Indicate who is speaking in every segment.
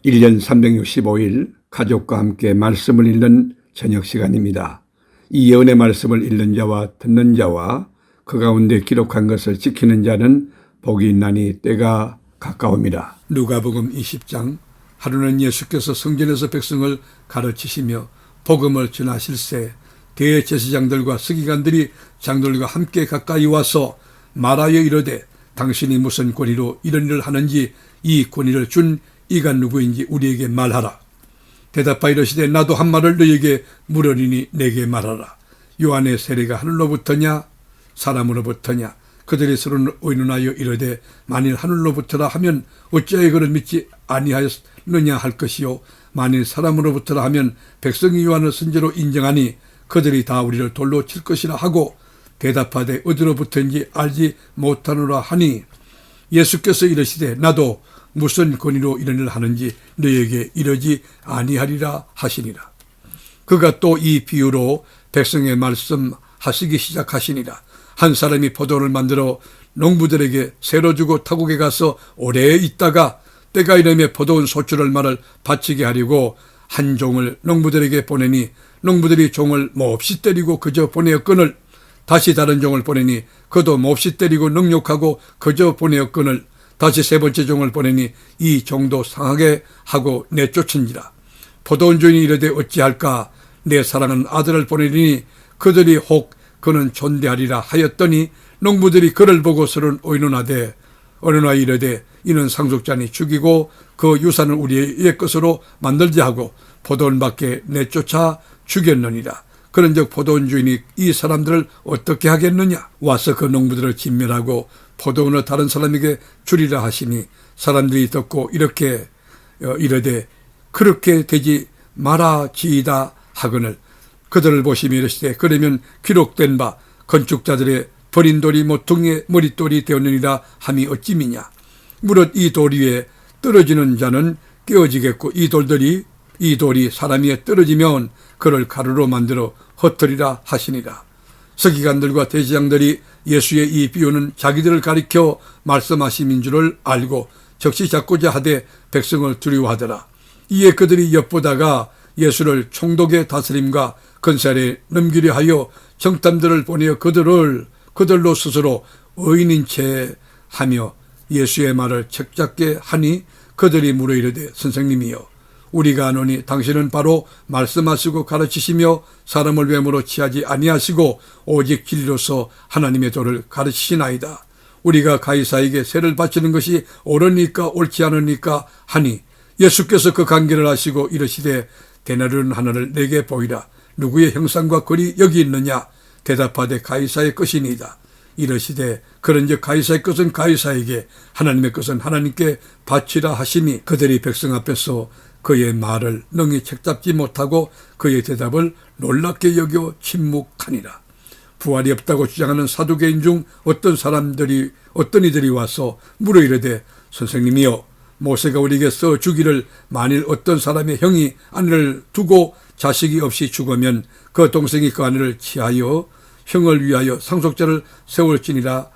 Speaker 1: 1년 365일 가족과 함께 말씀을 읽는 저녁 시간입니다. 이 예언의 말씀을 읽는 자와 듣는 자와 그 가운데 기록한 것을 지키는 자는 복이 있나니 때가 가까웁니다. 누가복음 20장. 하루는 예수께서 성전에서 백성을 가르치시며 복음을 전하실세 대제사장들과 서기관들이 장로들과 함께 가까이 와서 말하여 이르되 당신이 무슨 권위로 이런 일을 하는지 이 권위를 준 이가 누구인지 우리에게 말하라. 대답하여 이르시되 나도 한 말을 너희에게 물으리니 내게 말하라. 요한의 세례가 하늘로부터냐 사람으로부터냐. 그들이 서로 의논하여 이르되 만일 하늘로부터라 하면 어찌하여 그를 믿지 아니하였느냐 할 것이요 만일 사람으로부터라 하면 백성이 요한을 선지자로 인정하니 그들이 다 우리를 돌로 칠 것이라 하고 대답하되 어디로부터인지 알지 못하노라 하니 예수께서 이르시되 나도 무슨 권위로 이런 일을 하는지 너희에게 이르지 아니하리라 하시니라. 그가 또 이 비유로 백성의 말씀하시기 시작하시니라. 한 사람이 포도를 만들어 농부들에게 새로 주고 타국에 가서 오래 있다가 때가 이르매 포도원 소출할 말을 바치게 하려고 한 종을 농부들에게 보내니 농부들이 종을 몹시 때리고 그저 보내었거늘 다시 다른 종을 보내니 그도 몹시 때리고 능욕하고 그저 보내었거늘 다시 세 번째 종을 보내니 이 종도 상하게 하고 내쫓은지라. 포도원 주인이 이르되 어찌할까 내 사랑하는 아들을 보내리니 그들이 혹 그는 존대하리라 하였더니 농부들이 그를 보고 서로 의논하되 어느 날 이르되 이는 상속자니 죽이고 그 유산을 우리의 것으로 만들자 하고 포도원 밖에 내쫓아 죽였느니라. 그런즉 포도원 주인이 이 사람들을 어떻게 하겠느냐. 와서 그 농부들을 진멸하고 포도원을 다른 사람에게 주리라 하시니 사람들이 듣고 이렇게 이르되 그렇게 되지 말아지이다 하거늘 그들을 보시며 이르시되 그러면 기록된 바 건축자들의 버린 돌이 모퉁이의 머릿돌이 되었느니라 함이 어찌미냐. 무릇 이 돌 위에 떨어지는 자는 깨어지겠고 이 돌이 사람 위에 떨어지면 그를 가루로 만들어 흩으리라 하시니라. 서기관들과 대제사장들이 예수의 이 비유는 자기들을 가리켜 말씀하심인 줄을 알고 적시 잡고자 하되 백성을 두려워하더라. 이에 그들이 엿보다가 예수를 총독의 다스림과 권세에 넘기려 하여 정탐들을 보내어 그들로 스스로 의인인 채 하며 예수의 말을 책잡게 하니 그들이 물어 이르되 선생님이여 우리가 아노니 당신은 바로 말씀하시고 가르치시며 사람을 외모로 취하지 아니하시고 오직 진리로서 하나님의 도를 가르치시나이다. 우리가 가이사에게 세를 바치는 것이 옳으니까 옳지 않으니까 하니 예수께서 그 관계를 아시고 이르시되 데나리온 하나를 내게 보이라. 누구의 형상과 글이 여기 있느냐. 대답하되 가이사의 것이니이다. 이르시되 그런즉 가이사의 것은 가이사에게 하나님의 것은 하나님께 바치라 하시니 그들이 백성 앞에서 그의 말을 능히 책잡지 못하고 그의 대답을 놀랍게 여겨 침묵하니라. 부활이 없다고 주장하는 사두개인 중 어떤 이들이 와서 물어 이르되 선생님이여 모세가 우리에게 써 주기를 만일 어떤 사람의 형이 아내를 두고 자식이 없이 죽으면 그 동생이 그 아내를 취하여 형을 위하여 상속자를 세울지니라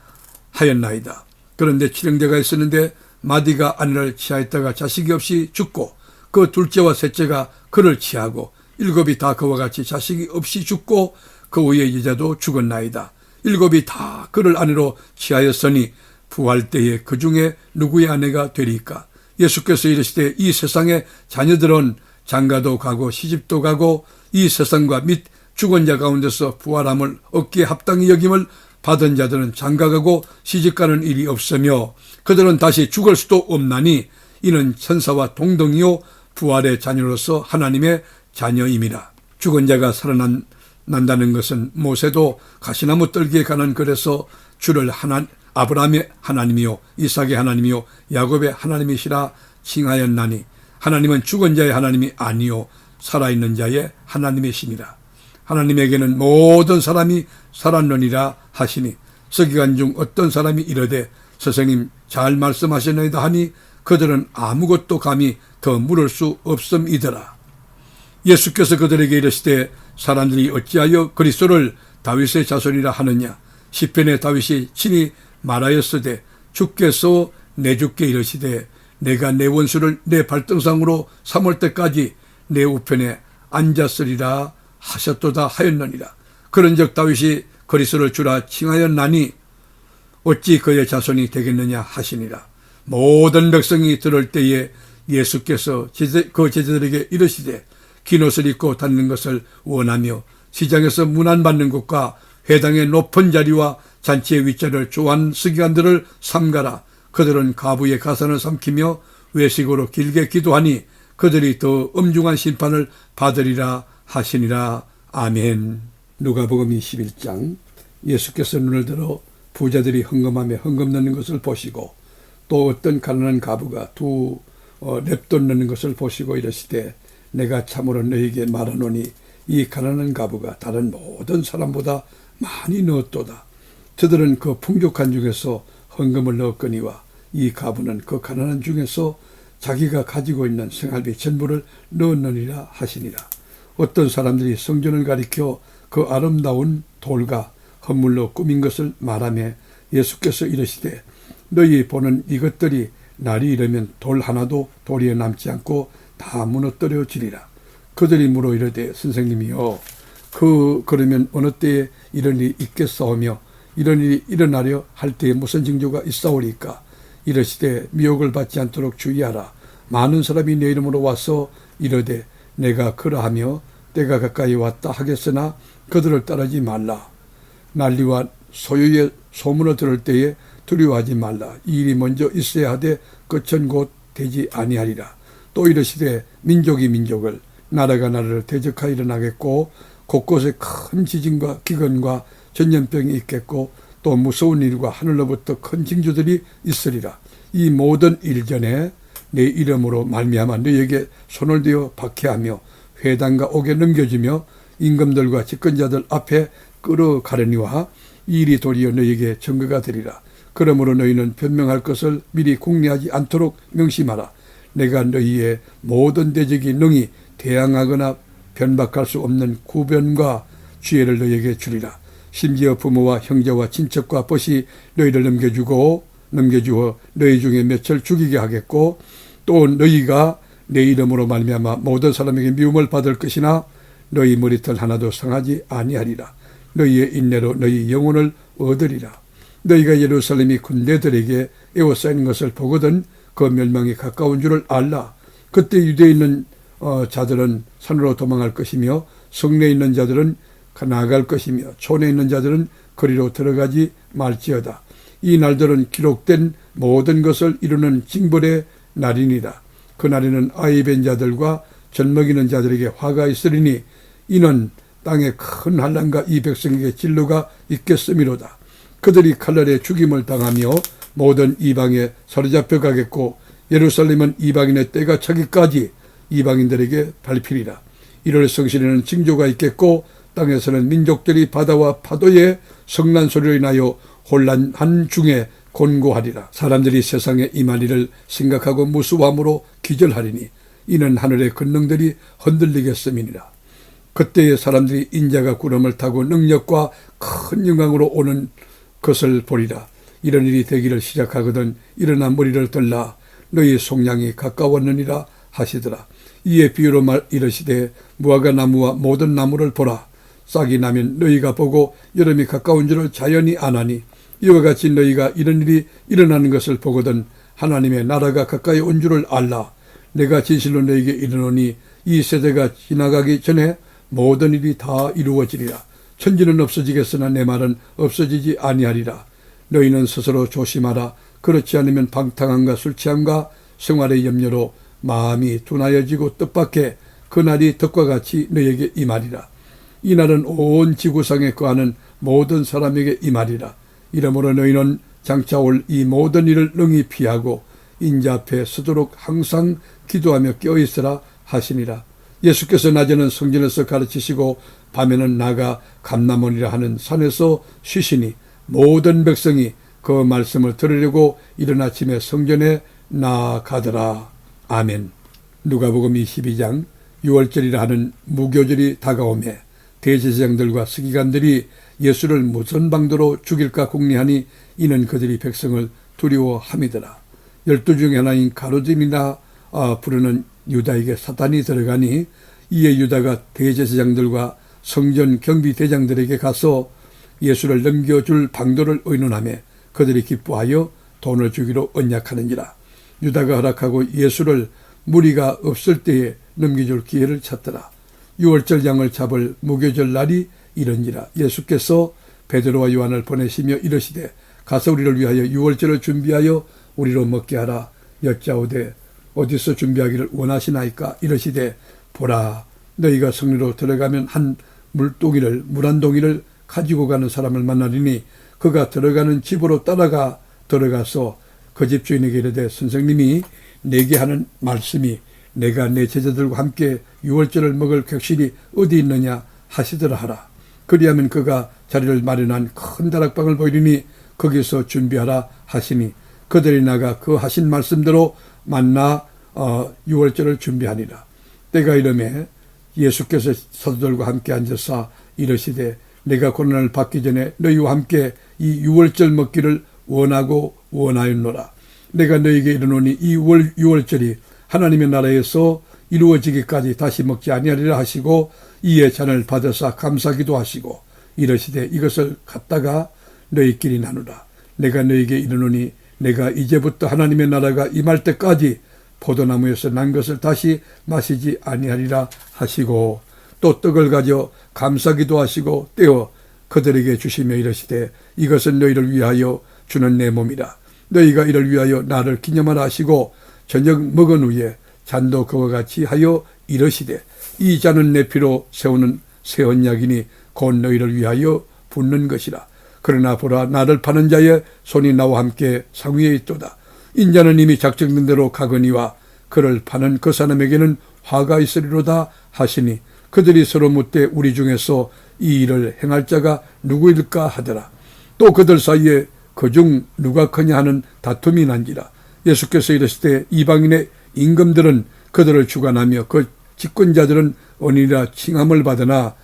Speaker 1: 하였나이다. 그런데 칠형제가 있었는데 마디가 아내를 취하였다가 자식이 없이 죽고 그 둘째와 셋째가 그를 취하고 일곱이 다 그와 같이 자식이 없이 죽고 그 후에 여자도 죽었나이다. 일곱이 다 그를 아내로 취하였으니 부활 때에 그 중에 누구의 아내가 되리까. 예수께서 이르시되 이 세상의 자녀들은 장가도 가고 시집도 가고 이 세상과 및 죽은 자 가운데서 부활함을 얻기에 합당히 여김을 받은 자들은 장가가고 시집가는 일이 없으며 그들은 다시 죽을 수도 없나니 이는 천사와 동등이요 부활의 자녀로서 하나님의 자녀임이라. 죽은 자가 살아난다는 것은 모세도 가시나무 떨기에 가는 글에서 주를 아브라함의 하나님이요 이삭의 하나님이요 야곱의 하나님이시라 칭하였나니 하나님은 죽은 자의 하나님이 아니요 살아있는 자의 하나님이시니라. 하나님에게는 모든 사람이 살았느니라 하시니 서기관 중 어떤 사람이 이르되 선생님 잘 말씀하셨나이다 하니 그들은 아무것도 감히 더 물을 수 없음이더라. 예수께서 그들에게 이르시되 사람들이 어찌하여 그리스도를 다윗의 자손이라 하느냐. 시편의 다윗이 친히 말하였으되 주께서 내 주께 이르시되 내가 내 원수를 내 발등상으로 삼을 때까지 내 우편에 앉았으리라 하셨도다 하였느니라. 그런즉 다윗이 그리스도를 주라 칭하였나니 어찌 그의 자손이 되겠느냐 하시니라. 모든 백성이 들을 때에 예수께서 그 제자들에게 이르시되 긴 옷을 입고 다니는 것을 원하며 시장에서 문안받는 곳과 회당의 높은 자리와 잔치의 윗자리를 좋아하는 서기관들을 삼가라. 그들은 가부의 가산을 삼키며 외식으로 길게 기도하니 그들이 더 엄중한 심판을 받으리라 하시니라. 아멘. 누가복음 21장. 예수께서 눈을 들어 부자들이 헌금하며 헌금 넣는 것을 보시고 또 어떤 가난한 가부가 두 렙돈 넣는 것을 보시고 이르시되 내가 참으로 너희에게 말하노니 이 가난한 가부가 다른 모든 사람보다 많이 넣었도다. 저들은 그 풍족한 중에서 헌금을 넣었거니와 이 가부는 그 가난한 중에서 자기가 가지고 있는 생활비 전부를 넣었느니라 하시니라. 어떤 사람들이 성전을 가리켜 그 아름다운 돌과 헌물로 꾸민 것을 말하며 예수께서 이르시되 너희 보는 이것들이 날이 이르면 돌 하나도 도리에 남지 않고 다 무너뜨려지리라. 그들이 물어 이르되 선생님이여 그러면 어느 때에 이런 일이 있겠사오며 이런 일이 일어나려 할 때에 무슨 징조가 있사오리까? 이르시되 미혹을 받지 않도록 주의하라. 많은 사람이 내 이름으로 와서 이르되 내가 그러하며 때가 가까이 왔다 하겠으나 그들을 따르지 말라. 난리와 소유의 소문을 들을 때에 두려워하지 말라. 이 일이 먼저 있어야 하되 끝은 곧 되지 아니하리라. 또 이르시되 민족이 민족을 나라가 나라를 대적하여 일어나겠고 곳곳에 큰 지진과 기근과 전염병이 있겠고 또 무서운 일과 하늘로부터 큰 징조들이 있으리라. 이 모든 일 전에 내 이름으로 말미암아 너희에게 손을 대어 박해하며 회당과 옥에 넘겨주며 임금들과 집권자들 앞에 끌어가려니와 이 일이 도리어 너희에게 증거가 되리라. 그러므로 너희는 변명할 것을 미리 궁리하지 않도록 명심하라. 내가 너희의 모든 대적이 능히 대항하거나 변박할 수 없는 구변과 지혜를 너희에게 주리라. 심지어 부모와 형제와 친척과 벗이 너희를 넘겨주어 너희 중에 몇을 죽이게 하겠고 또 너희가 내 이름으로 말미암아 모든 사람에게 미움을 받을 것이나 너희 머리털 하나도 상하지 아니하리라. 너희의 인내로 너희 영혼을 얻으리라. 너희가 예루살렘이 군대들에게 에워싸이는 것을 보거든 그 멸망이 가까운 줄을 알라. 그때 유대에 있는 자들은 산으로 도망할 것이며 성내에 있는 자들은 나아갈 것이며 촌에 있는 자들은 거리로 들어가지 말지어다. 이 날들은 기록된 모든 것을 이루는 징벌의 날이니라. 그날에는 아이 벤 자들과 젖먹이는 자들에게 화가 있으리니 이는 땅에 큰 환난과 이 백성에게 진로가 있겠음이로다. 그들이 칼날에 죽임을 당하며 모든 이방에 사로잡혀 가겠고 예루살렘은 이방인의 때가 차기까지 이방인들에게 밟히리라. 1월 성신에는 징조가 있겠고 땅에서는 민족들이 바다와 파도의 성난 소리로 인하여 혼란한 중에 곤고하리라. 사람들이 세상에 임할 일을 심각하고 무수함으로 기절하리니 이는 하늘의 권능들이 흔들리겠음이니라. 그때의 사람들이 인자가 구름을 타고 능력과 큰 영광으로 오는 것을 보리라. 이런 일이 되기를 시작하거든 일어나 머리를 들라. 너희 속량이 가까웠느니라 하시더라. 이에 비유로 이르시되 무화과 나무와 모든 나무를 보라. 싹이 나면 너희가 보고 여름이 가까운 줄을 자연히 아나니 이와 같이 너희가 이런 일이 일어나는 것을 보거든 하나님의 나라가 가까이 온 줄을 알라. 내가 진실로 너희에게 이르노니 이 세대가 지나가기 전에 모든 일이 다 이루어지리라. 천지는 없어지겠으나 내 말은 없어지지 아니하리라. 너희는 스스로 조심하라. 그렇지 않으면 방탕함과 술취함과 생활의 염려로 마음이 둔하여지고 뜻밖에 그날이 덕과 같이 너희에게 임하리라. 이 날은 온 지구상에 거하는 모든 사람에게 임하리라. 이러므로 너희는 장차 올 이 모든 일을 능히 피하고 인자 앞에 서도록 항상 기도하며 깨어있으라 하시니라. 예수께서 낮에는 성전에서 가르치시고 밤에는 나가 감람원이라 하는 산에서 쉬시니 모든 백성이 그 말씀을 들으려고 이른 아침에 성전에 나아가더라. 아멘. 누가복음 22장 6월절이라 하는 무교절이 다가오매 대제사장들과 서기관들이 예수를 무슨 방도로 죽일까 궁리하니 이는 그들이 백성을 두려워함이더라. 12 중에 하나인 가룟이라 부르는 유다에게 사탄이 들어가니 이에 유다가 대제사장들과 성전 경비대장들에게 가서 예수를 넘겨줄 방도를 의논하며 그들이 기뻐하여 돈을 주기로 언약하는지라. 유다가 허락하고 예수를 무리가 없을 때에 넘겨줄 기회를 찾더라. 유월절 양을 잡을 무교절 날이 이른지라. 예수께서 베드로와 요한을 보내시며 이르시되 가서 우리를 위하여 유월절을 준비하여 우리로 먹게 하라. 여짜오되 어디서 준비하기를 원하시나이까? 이르시되 보라, 너희가 성리로 들어가면 물 한 동이를 가지고 가는 사람을 만나리니 그가 들어가는 집으로 들어가서 그 집 주인에게 이르되 선생님이 내게 하는 말씀이 내가 내 제자들과 함께 유월절을 먹을 객실이 어디 있느냐 하시더라 하라. 그리하면 그가 자리를 마련한 큰 다락방을 보이리니 거기서 준비하라 하시니 그들이 나가 그 하신 말씀대로 만나 유월절을 준비하니라. 때가 이르매 예수께서 사도들과 함께 앉아서 이르시되 내가 고난을 받기 전에 너희와 함께 이 유월절 먹기를 원하였노라. 내가 너희에게 이르노니 이 유월절이 하나님의 나라에서 이루어지기까지 다시 먹지 아니하리라 하시고 이에 잔을 받으사 감사기도 하시고 이르시되 이것을 갖다가 너희끼리 나누라. 내가 너희에게 이르노니 내가 이제부터 하나님의 나라가 임할 때까지 포도나무에서 난 것을 다시 마시지 아니하리라 하시고 또 떡을 가져 감사기도 하시고 떼어 그들에게 주시며 이르시되 이것은 너희를 위하여 주는 내 몸이라. 너희가 이를 위하여 나를 기념하라 하시고 저녁 먹은 후에 잔도 그와 같이 하여 이르시되 이 잔은 내 피로 세우는 새 언약이니 곧 너희를 위하여 붓는 것이라. 그러나 보라, 나를 파는 자의 손이 나와 함께 상위에 있도다. 인자는 이미 작정된 대로 가거니와 그를 파는 그 사람에게는 화가 있으리로다 하시니 그들이 서로 묻되 우리 중에서 이 일을 행할 자가 누구일까 하더라. 또 그들 사이에 그중 누가 크냐 하는 다툼이 난지라. 예수께서 이르시되 이방인의 임금들은 그들을 주관하며 그 집권자들은 언이라 칭함을 받으나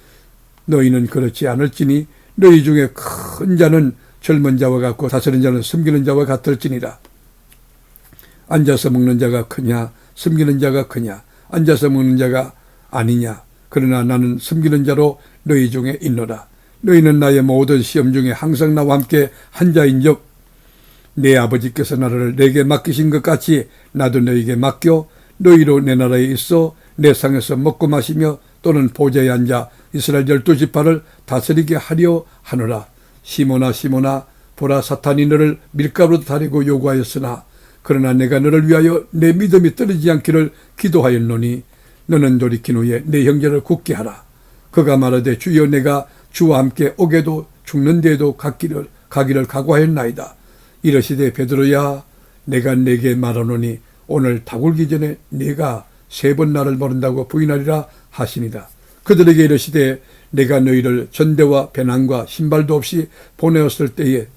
Speaker 1: 너희는 그렇지 않을지니 너희 중에 큰 자는 젊은 자와 같고 다스리는 자는 섬기는 자와 같을지니라. 앉아서 먹는 자가 크냐 섬기는 자가 크냐? 앉아서 먹는 자가 아니냐? 그러나 나는 섬기는 자로 너희 중에 있노라. 너희는 나의 모든 시험 중에 항상 나와 함께 한 자인즉 내 아버지께서 나라를 내게 맡기신 것 같이 나도 너희에게 맡겨 너희로 내 나라에 있어 내 상에서 먹고 마시며 또는 보좌에 앉아 이스라엘 12지파를 다스리게 하려 하노라. 시몬아 시몬아 보라, 사탄이 너를 밀가루로 다리고 요구하였으나 그러나 내가 너를 위하여 내 믿음이 떨어지지 않기를 기도하였노니 너는 돌이킨 후에 내 형제를 굳게 하라. 그가 말하되 주여 내가 주와 함께 오게도 죽는 데에도 가기를 각오하였나이다. 이르시되 베드로야 내가 네게 말하노니 오늘 닭울기 전에 네가 3번 나를 모른다고 부인하리라 하시니라. 그들에게 이르시되 내가 너희를 전대와 배낭과 신발도 없이 보내었을 때에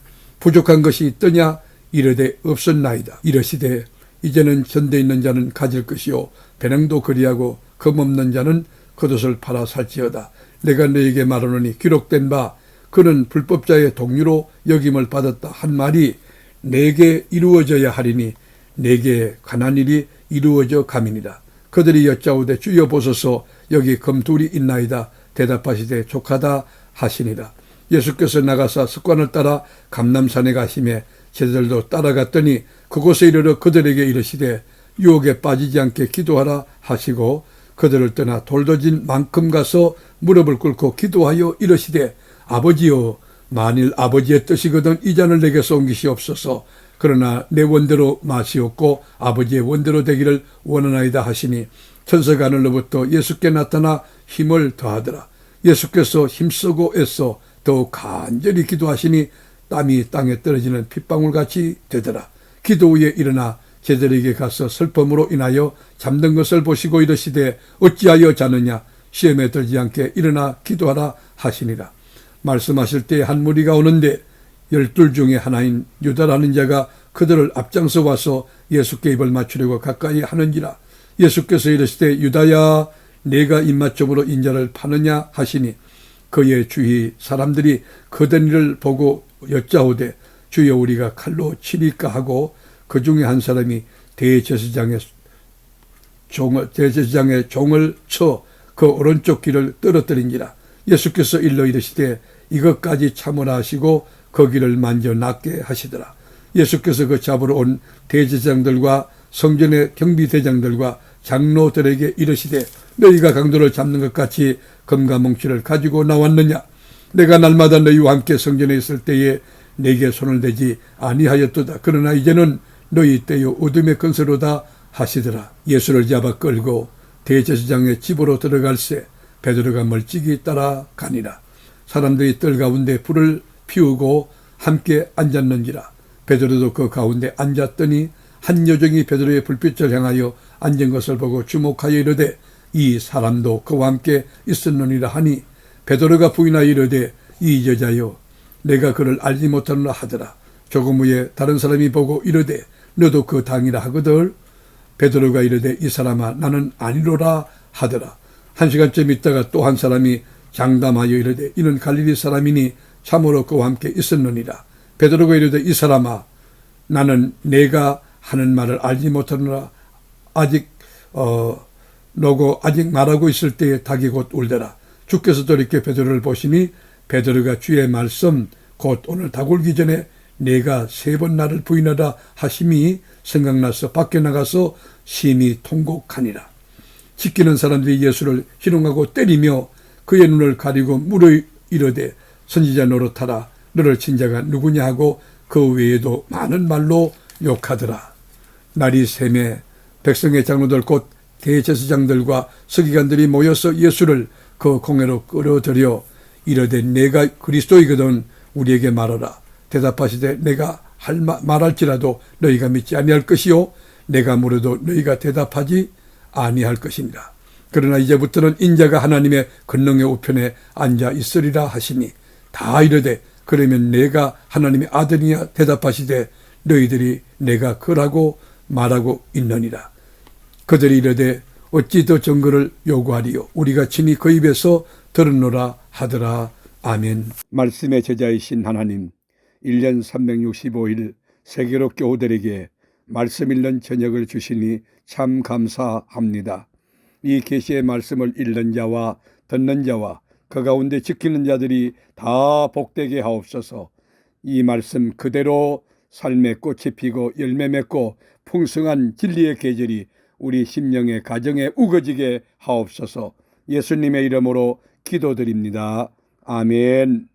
Speaker 1: 부족한 것이 있더냐? 이르되 없었나이다. 이르시되 이제는 전대 있는 자는 가질 것이요 배낭도 그리하고 검 없는 자는 겉옷을 팔아 살지어다. 내가 너희에게 말하노니 기록된 바 그는 불법자의 동류로 여김을 받았다 한 말이 내게 이루어져야 하리니 내게 관한 일이 이루어져 감이니라. 그들이 여짜오되 주여 보소서 여기 검 둘이 있나이다. 대답하시되 족하다 하시니라. 예수께서 나가사 습관을 따라 감람산에 가시매 제자들도 따라갔더니 그곳에 이르러 그들에게 이르시되 유혹에 빠지지 않게 기도하라 하시고 그들을 떠나 돌더진 만큼 가서 무릎을 꿇고 기도하여 이르시되 아버지여 만일 아버지의 뜻이거든 이 잔을 내게서 옮기시옵소서. 그러나 내 원대로 마시옵고 아버지의 원대로 되기를 원하나이다 하시니 천사가 하늘로부터 예수께 나타나 힘을 더하더라. 예수께서 힘쓰고 애써 더욱 간절히 기도하시니 땀이 땅에 떨어지는 핏방울같이 되더라. 기도 후에 일어나 제자들에게 가서 슬픔으로 인하여 잠든 것을 보시고 이르시되 어찌하여 자느냐? 시험에 들지 않게 일어나 기도하라 하시니라. 말씀하실 때 한 무리가 오는데 12 중에 하나인 유다라는 자가 그들을 앞장서 와서 예수께 입을 맞추려고 가까이 하는지라. 예수께서 이르시되 유다야 내가 입맞춤으로 인자를 파느냐 하시니 그의 주위 사람들이 그된 일을 보고 여짜오되 주여 우리가 칼로 치리까 하고 그 중에 한 사람이 대제사장의 종을 쳐 그 오른쪽 귀를 떨어뜨린지라. 예수께서 일러 이르시되 이것까지 참으라 하시고 그 귀를 만져 낫게 하시더라. 예수께서 그 잡으러 온 대제사장들과 성전의 경비대장들과 장로들에게 이르시되 너희가 강도를 잡는 것 같이 검과 뭉치를 가지고 나왔느냐? 내가 날마다 너희와 함께 성전에 있을 때에 내게 손을 대지 아니하였도다. 그러나 이제는 너희 때요 어둠의 근세로다 하시더라. 예수를 잡아 끌고 대제사장의 집으로 들어갈새 베드로가 멀찍이 따라가니라. 사람들이 뜰 가운데 불을 피우고 함께 앉았는지라. 베드로도 그 가운데 앉았더니 한 여종이 베드로의 불빛을 향하여 앉은 것을 보고 주목하여 이르되 이 사람도 그와 함께 있었느니라 하니 베드로가 부인하여 이르되 이 여자여 내가 그를 알지 못하노라 하더라. 조금 후에 다른 사람이 보고 이르되 너도 그 당이라 하거늘 베드로가 이르되 이 사람아 나는 아니로라 하더라. 1시간쯤 있다가 또 한 사람이 장담하여 이르되 이는 갈릴리 사람이니 참으로 그와 함께 있었느니라. 베드로가 이르되 이 사람아 나는 내가 하는 말을 알지 못하노라. 너고 아직 말하고 있을 때에 닭이 곧 울더라. 주께서 돌이켜 베드로를 보시니 베드로가 주의 말씀 곧 오늘 닭 울기 전에 내가 3번 나를 부인하라 하심이 생각나서 밖에 나가서 심히 통곡하니라. 지키는 사람들이 예수를 희롱하고 때리며 그의 눈을 가리고 물어 이르되 선지자 노릇하라. 너를 친 자가 누구냐 하고 그 외에도 많은 말로 욕하더라. 날이 새매 백성의 장로들 곧 대제사장들과 서기관들이 모여서 예수를 그 공회로 끌어들여 이르되 내가 그리스도이거든 우리에게 말하라. 대답하시되 내가 말할지라도 너희가 믿지 아니할 것이요 내가 물어도 너희가 대답하지 아니할 것이니라. 그러나 이제부터는 인자가 하나님의 권능의 우편에 앉아 있으리라 하시니 다 이르되 그러면 내가 하나님의 아들이냐 대답하시되 너희들이 내가 그라고 말하고 있느니라. 그들이 이르되 어찌 더 증거를 요구하리요 우리가 친히 그 입에서 들었노라 하더라. 아멘. 말씀의 제자이신 하나님 1년 365일 세계로 교우들에게 말씀 읽는 저녁을 주시니 참 감사합니다. 이 계시의 말씀을 읽는 자와 듣는 자와 그 가운데 지키는 자들이 다 복되게 하옵소서. 이 말씀 그대로 삶의 꽃이 피고 열매 맺고 풍성한 진리의 계절이 우리 심령의 가정에 우거지게 하옵소서. 예수님의 이름으로 기도드립니다. 아멘.